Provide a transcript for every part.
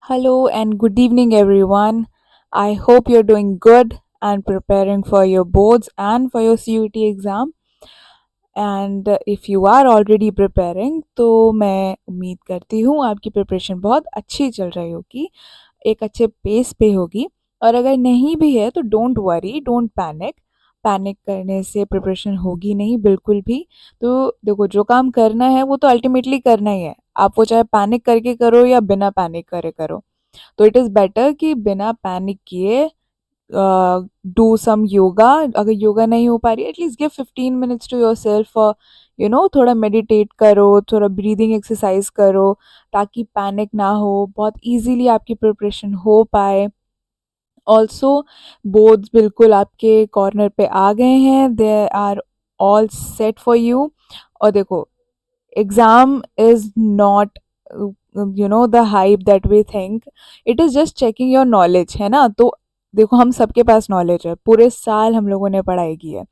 Hello and good evening, everyone. I hope you're doing good and preparing for your boards and for your CUT exam. And if you are already preparing तो मैं उम्मीद करती हूँ आपकी preparation बहुत अच्छी चल रही होगी, एक अच्छे पेस पे होगी। और अगर नहीं भी है तो don't worry, don't panic. Panic करने से प्रिपरेशन होगी नहीं बिल्कुल भी। तो देखो, जो काम करना है वो तो अल्टीमेटली करना ही है, आप वो चाहे पैनिक करके करो या बिना पैनिक करे करो। तो इट इज़ बेटर कि बिना पैनिक किए डू सम योगा। अगर योगा नहीं हो पा रही, at least give 15 minutes to yourself. थोड़ा मेडिटेट करो, थोड़ा ब्रीदिंग एक्सरसाइज करो, ताकि पैनिक ना हो, बहुत इजीली आपकी प्रिपरेशन हो पाए। ऑल्सो बोर्ड्स बिल्कुल आपके कॉर्नर पे आ गए हैं, they are all set for you. और देखो, exam is not the hype that we think. It is just checking your knowledge, है ना। तो देखो, हम सबके पास नॉलेज है, पूरे साल हम लोगों ने पढ़ाई की है,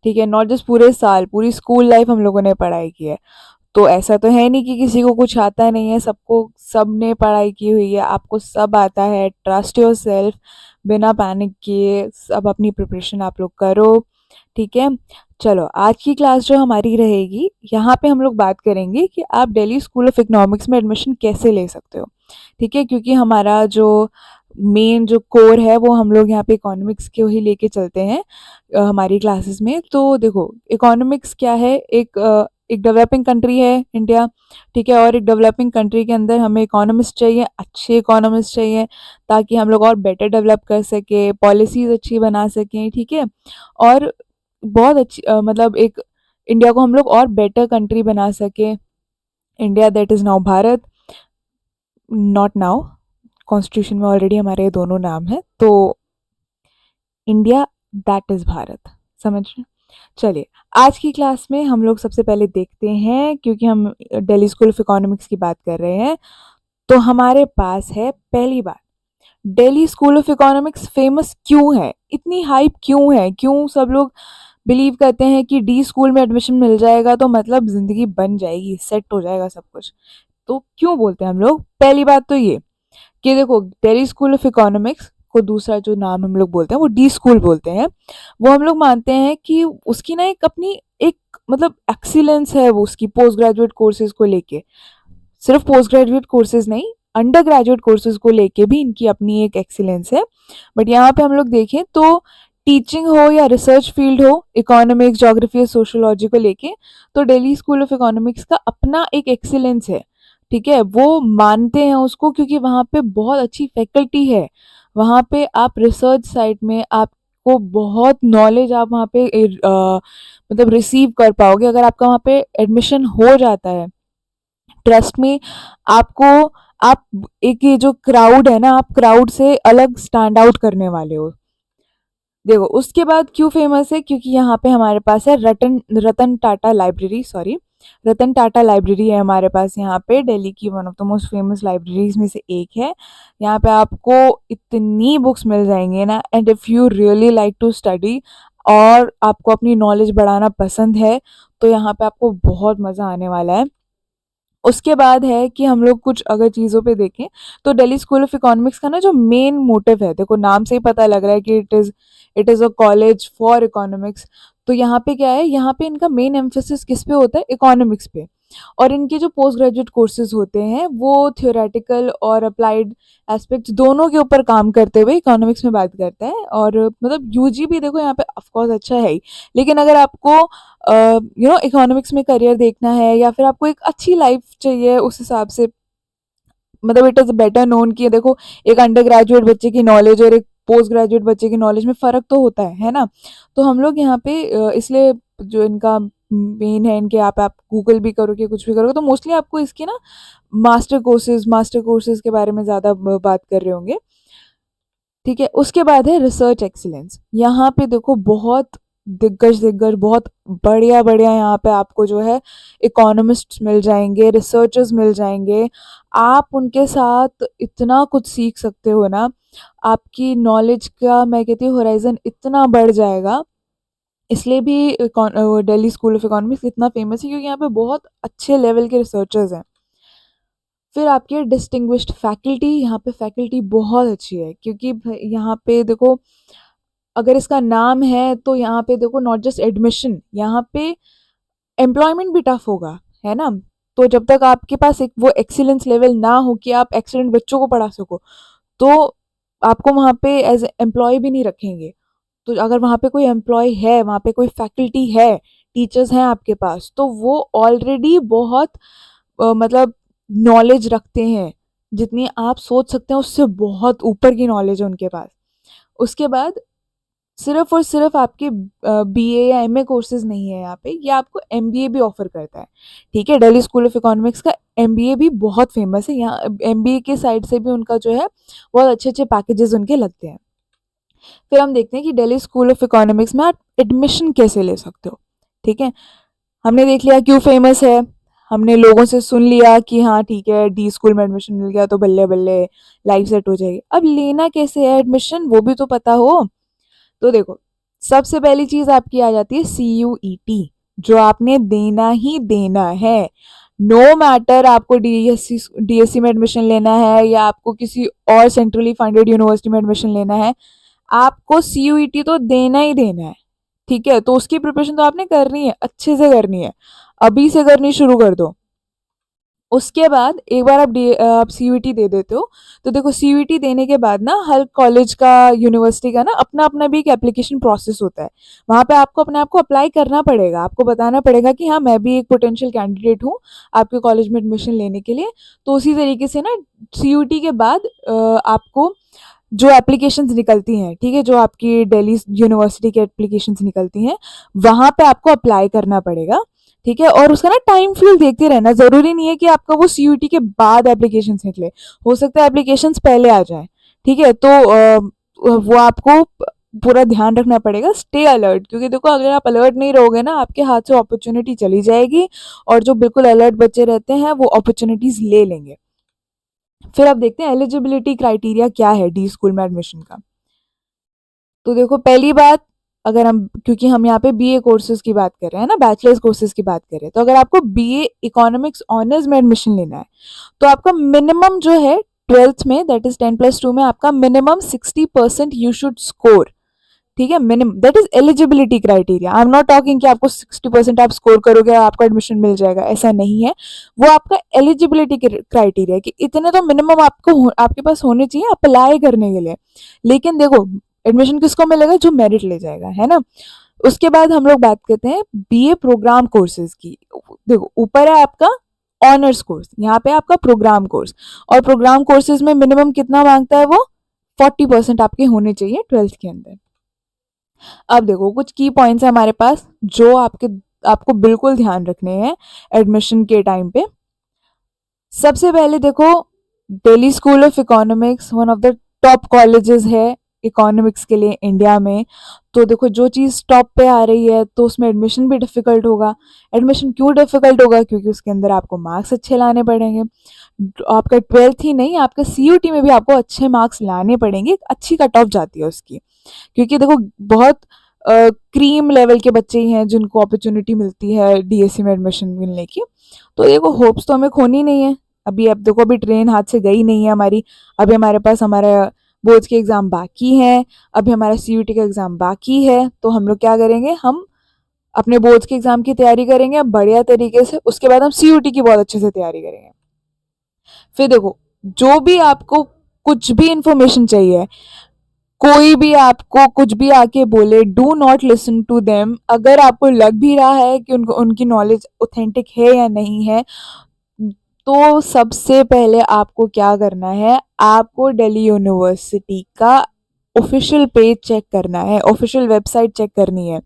ठीक है। नॉट जस्ट पूरे साल, पूरी स्कूल लाइफ हम लोगों ने पढ़ाई की है। तो ऐसा तो है नहीं कि किसी को कुछ आता नहीं है, सबको सबने पढ़ाई की हुई है, आपको सब आता है। ट्रस्ट योर सेल्फ, बिना पैनिक किए सब अपनी प्रिपरेशन आप लोग करो, ठीक है। चलो, आज की क्लास जो हमारी रहेगी, यहाँ पे हम लोग बात करेंगे कि आप दिल्ली स्कूल ऑफ इकोनॉमिक्स में एडमिशन कैसे ले सकते हो, ठीक है। क्योंकि हमारा जो मेन जो कोर है वो हम लोग यहाँ पे इकोनॉमिक्स को ही लेके चलते हैं हमारी क्लासेस में। तो देखो, इकोनॉमिक्स क्या है, एक डेवलपिंग कंट्री है इंडिया, ठीक है। और एक डेवलपिंग कंट्री के अंदर हमें इकोनॉमिस्ट चाहिए, अच्छे इकोनॉमिस्ट चाहिए, ताकि हम लोग और बेटर डेवलप कर सके, पॉलिसीज़ अच्छी बना सकें, ठीक है। और बहुत अच्छी मतलब एक इंडिया को हम लोग और बेटर कंट्री बना सके। India that is now Bharat, not now, constitution में ऑलरेडी हमारे दोनों नाम हैं, तो इंडिया दैट इज़ भारत, समझ रहे हैं? चलिए, आज की क्लास में हम लोग सबसे पहले देखते हैं, क्योंकि हम दिल्ली स्कूल ऑफ इकोनॉमिक्स की बात कर रहे हैं, तो हमारे पास है पहली बात, Delhi school of economics famous क्यों है, इतनी हाइप क्यों है, क्यों सब लोग बिलीव करते हैं कि डी स्कूल में एडमिशन मिल जाएगा तो मतलब ज़िंदगी बन जाएगी, सेट हो जाएगा सब कुछ। तो क्यों बोलते हैं हम लोग? पहली बात तो ये कि देखो, दिल्ली स्कूल ऑफ इकोनॉमिक्स को दूसरा जो नाम हम लोग बोलते हैं वो डी स्कूल बोलते हैं। वो हम लोग मानते हैं कि उसकी ना एक अपनी एक मतलब एक्सीलेंस है, वो उसकी पोस्ट ग्रेजुएट कोर्सेज को लेके। सिर्फ पोस्ट ग्रेजुएट कोर्सेज नहीं, अंडर ग्रेजुएट कोर्सेज को लेके भी इनकी अपनी एक एक्सीलेंस है। बट यहाँ पे हम लोग देखें तो टीचिंग हो या रिसर्च फील्ड हो, इकोनॉमिक्स, ज्योग्राफी या सोशोलॉजी को लेके, तो दिल्ली स्कूल ऑफ इकोनॉमिक्स का अपना एक एक्सीलेंस है, ठीक है। वो मानते हैं उसको क्योंकि वहाँ पे बहुत अच्छी फैकल्टी है। वहाँ पे आप रिसर्च साइड में आपको बहुत नॉलेज आप वहाँ पे मतलब रिसीव कर पाओगे अगर आपका वहाँ पे एडमिशन हो जाता है। ट्रस्ट में आपको, आप एक ये जो क्राउड है ना, आप क्राउड से अलग स्टैंड आउट करने वाले हो। देखो, उसके बाद क्यों फेमस है, क्योंकि यहाँ पे हमारे पास है रतन Ratan Tata library, sorry, Ratan Tata library है हमारे पास यहाँ पे, दिल्ली की one of the most famous libraries में से एक है। यहाँ पे आपको इतनी बुक्स मिल जाएंगे ना, and if you really like to study और आपको अपनी नॉलेज बढ़ाना पसंद है, तो यहाँ पे आपको बहुत मज़ा आने वाला है। उसके बाद है कि हम लोग कुछ अगर चीज़ों पे देखें, तो दिल्ली स्कूल ऑफ इकोनॉमिक्स का ना जो मेन मोटिव है, देखो नाम से ही पता लग रहा है कि it is a college for economics. तो यहाँ पे क्या है, यहाँ पे इनका मेन एम्फेसिस किस पे होता है, इकोनॉमिक्स पे। और इनके जो पोस्ट ग्रेजुएट कोर्सेज होते हैं वो थियोरेटिकल और अप्लाइड एस्पेक्ट्स दोनों के ऊपर काम करते हुए इकोनॉमिक्स में बात करता है। और मतलब यूजी भी देखो यहाँ पे ऑफकोर्स अच्छा है ही, लेकिन अगर आपको इकोनॉमिक्स में करियर देखना है या फिर आपको एक अच्छी लाइफ चाहिए, उस हिसाब से मतलब इट इज़ बेटर नोन कि देखो, एक अंडर ग्रेजुएट बच्चे की नॉलेज और एक पोस्ट ग्रेजुएट बच्चे की नॉलेज में फ़र्क तो होता है ना। तो हम लोग यहाँ पे इसलिए जो इनका मेन है, इनके आप गूगल भी करोगे, कुछ भी करोगे, तो मोस्टली आपको इसके ना मास्टर कोर्सेज के बारे में ज़्यादा बात कर रहे होंगे, ठीक है। उसके बाद है रिसर्च एक्सीलेंस। यहाँ पे देखो, बहुत दिग्गज दिग्गज बहुत बढ़िया बढ़िया यहाँ पे आपको जो है इकोनॉमिस्ट्स मिल जाएंगे, रिसर्चर्स मिल जाएंगे। आप उनके साथ इतना कुछ सीख सकते हो ना, आपकी नॉलेज का मैं कहती हूँ होराइजन इतना बढ़ जाएगा। इसलिए भी दिल्ली स्कूल ऑफ इकोनॉमिक्स इतना फेमस है, क्योंकि यहाँ पे बहुत अच्छे लेवल के रिसर्चर्स हैं। फिर आपकी डिस्टिंग्विश्ड फैकल्टी, यहाँ पे फैकल्टी बहुत अच्छी है, क्योंकि यहाँ पे देखो अगर इसका नाम है तो यहाँ पे देखो नॉट जस्ट एडमिशन, यहाँ पे एम्प्लॉयमेंट भी टफ होगा, है ना। तो जब तक आपके पास एक वो एक्सीलेंस लेवल ना हो कि आप एक्सीलेंट बच्चों को पढ़ा सको, तो आपको वहाँ पे एज एम्प्लॉय भी नहीं रखेंगे। तो अगर वहाँ पे कोई एम्प्लॉय है, वहाँ पे कोई फैकल्टी है, टीचर्स हैं आपके पास, तो वो ऑलरेडी बहुत मतलब नॉलेज रखते हैं, जितनी आप सोच सकते हैं उससे बहुत ऊपर की नॉलेज है उनके पास। उसके बाद सिर्फ और सिर्फ आपके बीए या एमए कोर्सेज नहीं है यहाँ पे, ये आपको एमबीए भी ऑफर करता है। ठीक है, दिल्ली स्कूल ऑफ इकोनॉमिक्स का एमबीए भी बहुत फेमस है, यहाँ एमबीए के साइड से भी उनका जो है बहुत अच्छे अच्छे पैकेजेस उनके लगते हैं। फिर हम देखते हैं कि दिल्ली स्कूल ऑफ इकोनॉमिक्स में आप एडमिशन कैसे ले सकते हो। ठीक है, हमने देख लिया क्यों फेमस है, हमने लोगों से सुन लिया कि हाँ ठीक है डी स्कूल में एडमिशन मिल गया तो बल्ले बल्ले लाइफ सेट हो जाएगी। अब लेना कैसे है एडमिशन, वो भी तो पता हो। तो देखो, सबसे पहली चीज आपकी आ जाती है CUET, जो आपने देना ही देना है। नो मैटर आपको डीएससी में एडमिशन लेना है या आपको किसी और सेंट्रली फंडेड यूनिवर्सिटी में एडमिशन लेना है, आपको CUET तो देना ही देना है। ठीक है, तो उसकी प्रिपरेशन तो आपने करनी है, अच्छे से करनी है, अभी से करनी शुरू कर दो। उसके बाद एक बार आप CUET दे देते हो, तो देखो CUET देने के बाद ना हर कॉलेज का, यूनिवर्सिटी का ना अपना अपना भी एक एप्लीकेशन प्रोसेस होता है। वहाँ पे आपको अपने आप को अप्लाई करना पड़ेगा, आपको बताना पड़ेगा कि हाँ मैं भी एक पोटेंशियल कैंडिडेट हूँ आपके कॉलेज में एडमिशन लेने के लिए। तो उसी तरीके से ना CUET के बाद आपको जो एप्लीकेशंस निकलती हैं, ठीक है, जो आपकी दिल्ली यूनिवर्सिटी की एप्लीकेशंस निकलती हैं, वहाँ पे आपको अप्लाई करना पड़ेगा। ठीक है, और उसका ना टाइम फ्रेम देखते रहना, जरूरी नहीं है कि आपका वो CUET के बाद एप्लीकेशंस निकले, हो सकता है एप्लीकेशंस पहले आ जाए। ठीक है, तो वो आपको पूरा ध्यान रखना पड़ेगा, स्टे अलर्ट, क्योंकि देखो अगर आप अलर्ट नहीं रहोगे ना, आपके हाथ से अपॉर्चुनिटी चली जाएगी, और जो बिल्कुल अलर्ट बच्चे रहते हैं वो अपॉर्चुनिटीज ले लेंगे। फिर अब देखते हैं एलिजिबिलिटी क्राइटेरिया क्या है डी स्कूल में एडमिशन का। तो देखो पहली बात, अगर हम, क्योंकि हम यहाँ पे बीए कोर्सेज की बात कर रहे हैं ना, बैचलर्स कोर्सेज की बात कर रहे हैं, तो अगर आपको बीए इकोनॉमिक्स ऑनर्स में एडमिशन लेना है, तो आपका मिनिमम जो है 12th में, दैट इज 10+2 में, आपका मिनिमम 60% यू शुड स्कोर। ठीक है, minimum, that is eligibility criteria. I am not talking कि आपको 60% आप स्कोर करोगे और आपका एडमिशन मिल जाएगा, ऐसा नहीं है। वो आपका एलिजिबिलिटी क्राइटेरिया है कि इतने तो मिनिमम आपको आपके पास होने चाहिए अप्लाई करने के लिए। लेकिन देखो एडमिशन किसको मिलेगा, जो मेरिट ले जाएगा, है ना। उसके बाद हम लोग बात करते हैं बीए प्रोग्राम कोर्सेज की। देखो ऊपर है आपका ऑनर्स कोर्स, यहाँ पे आपका प्रोग्राम कोर्स, और प्रोग्राम कोर्सेज में मिनिमम कितना मांगता है वो, 40% आपके होने चाहिए 12th के अंदर। अब देखो कुछ की पॉइंट्स है हमारे पास जो आपको बिल्कुल ध्यान रखने हैं एडमिशन के टाइम पे। सबसे पहले देखो, Delhi school of economics one of the top colleges है इकोनॉमिक्स के लिए इंडिया में। तो देखो जो चीज़ टॉप पे आ रही है तो उसमें एडमिशन भी डिफिकल्ट होगा। एडमिशन क्यों डिफिकल्ट होगा, क्योंकि उसके अंदर आपको मार्क्स अच्छे लाने पड़ेंगे। आपका 12th ही नहीं, आपका CUT में भी आपको अच्छे मार्क्स लाने पड़ेंगे, अच्छी कट ऑफ जाती है उसकी। क्योंकि देखो बहुत क्रीम लेवल के बच्चे ही हैं जिनको अपॉर्चुनिटी मिलती है डीएससी में एडमिशन मिलने की। तो देखो होप्स तो हमें खोनी नहीं है। अभी अब देखो अभी ट्रेन हाथ से गई नहीं है हमारी, अभी हमारे पास हमारा बोर्ड्स के एग्ज़ाम बाकी हैं, अभी हमारा CUT का एग्ज़ाम बाकी है। तो हम लोग क्या करेंगे, हम अपने बोर्ड्स के एग्ज़ाम की तैयारी करेंगे बढ़िया तरीके से, उसके बाद हम CUT की बहुत अच्छे से तैयारी करेंगे। फिर देखो जो भी आपको कुछ भी इंफॉर्मेशन चाहिए, कोई भी आपको कुछ भी आके बोले, do not listen to them. अगर आपको लग भी रहा है कि उनको उनकी नॉलेज ऑथेंटिक है या नहीं है, तो सबसे पहले आपको क्या करना है, आपको दिल्ली यूनिवर्सिटी का ऑफिशियल पेज चेक करना है, ऑफिशियल वेबसाइट चेक करनी है।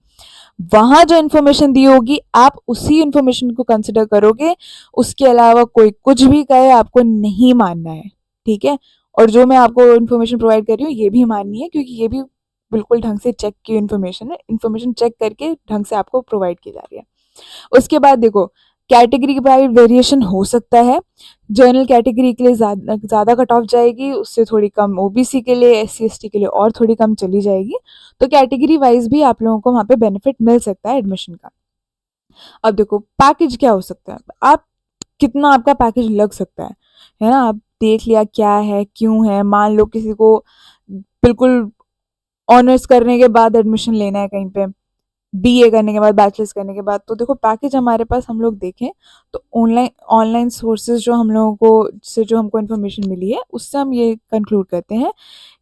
वहां जो इन्फॉर्मेशन दी होगी आप उसी इन्फॉर्मेशन को कंसिडर करोगे, उसके अलावा कोई कुछ भी कहे आपको नहीं मानना है। ठीक है, और जो मैं आपको इन्फॉर्मेशन प्रोवाइड कर रही हूँ ये भी माननी है, क्योंकि ये भी बिल्कुल ढंग से चेक की इन्फॉर्मेशन है, इन्फॉर्मेशन चेक करके ढंग से आपको प्रोवाइड की जा रही है। उसके बाद देखो कैटेगरी वाइज वेरिएशन हो सकता है। जनरल कैटेगरी के लिए ज़्यादा कट ऑफ जाएगी, उससे थोड़ी कम ओबीसी के लिए, SC ST के लिए और थोड़ी कम चली जाएगी। तो कैटेगरी वाइज भी आप लोगों को वहाँ पे बेनिफिट मिल सकता है एडमिशन का। अब देखो पैकेज क्या हो सकता है, आप कितना आपका पैकेज लग सकता है ना? आप देख लिया क्या है, क्यों है, मान लो किसी को बिल्कुल ऑनर्स करने के बाद एडमिशन लेना है कहीं पे, बीए करने के बाद, बैचलर्स करने के बाद, तो देखो पैकेज हमारे पास हम लोग देखें तो ऑनलाइन ऑनलाइन सोर्सेज जो हम लोगों को से जो हमको इन्फॉर्मेशन मिली है उससे हम ये कंक्लूड करते हैं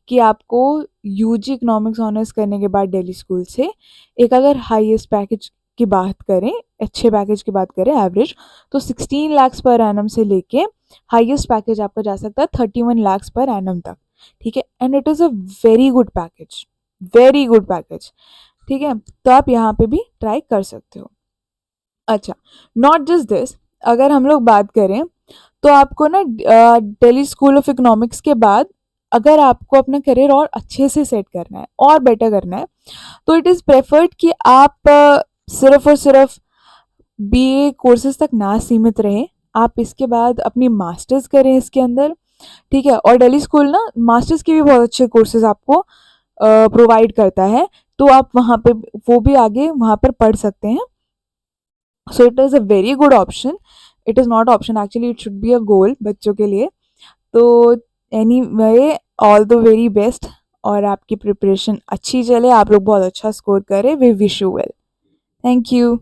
कि आपको यूजी इकोनॉमिक्स ऑनर्स करने के बाद दिल्ली स्कूल से एक अगर हाईएस्ट पैकेज की बात करें, अच्छे पैकेज की बात करें एवरेज, तो 16 lakhs पर एनम से लेके हाईएस्ट पैकेज आपका जा सकता है 31 lakhs पर एनम तक। ठीक है, and it is a very good package, very good package. ठीक है, तो आप यहाँ पे भी ट्राई कर सकते हो। अच्छा, नॉट जस्ट दिस, अगर हम लोग बात करें तो आपको ना दिल्ली स्कूल ऑफ इकोनॉमिक्स के बाद अगर आपको अपना करियर और अच्छे से सेट करना है और बेटर करना है तो इट इज़ प्रेफर्ड कि आप सिर्फ और सिर्फ बीए कोर्सेज तक ना सीमित रहें, आप इसके बाद अपनी मास्टर्स करें इसके अंदर। ठीक है, और दिल्ली स्कूल ना मास्टर्स के भी बहुत अच्छे कोर्सेज आपको प्रोवाइड करता है, तो आप वहाँ पे वो भी आगे वहाँ पर पढ़ सकते हैं। So it is a very good option, it is not option actually, it should be a goal बच्चों के लिए। तो anyway, all the very best, और आपकी प्रिपरेशन अच्छी चले, आप लोग बहुत अच्छा स्कोर करें, we wish you well. Thank you.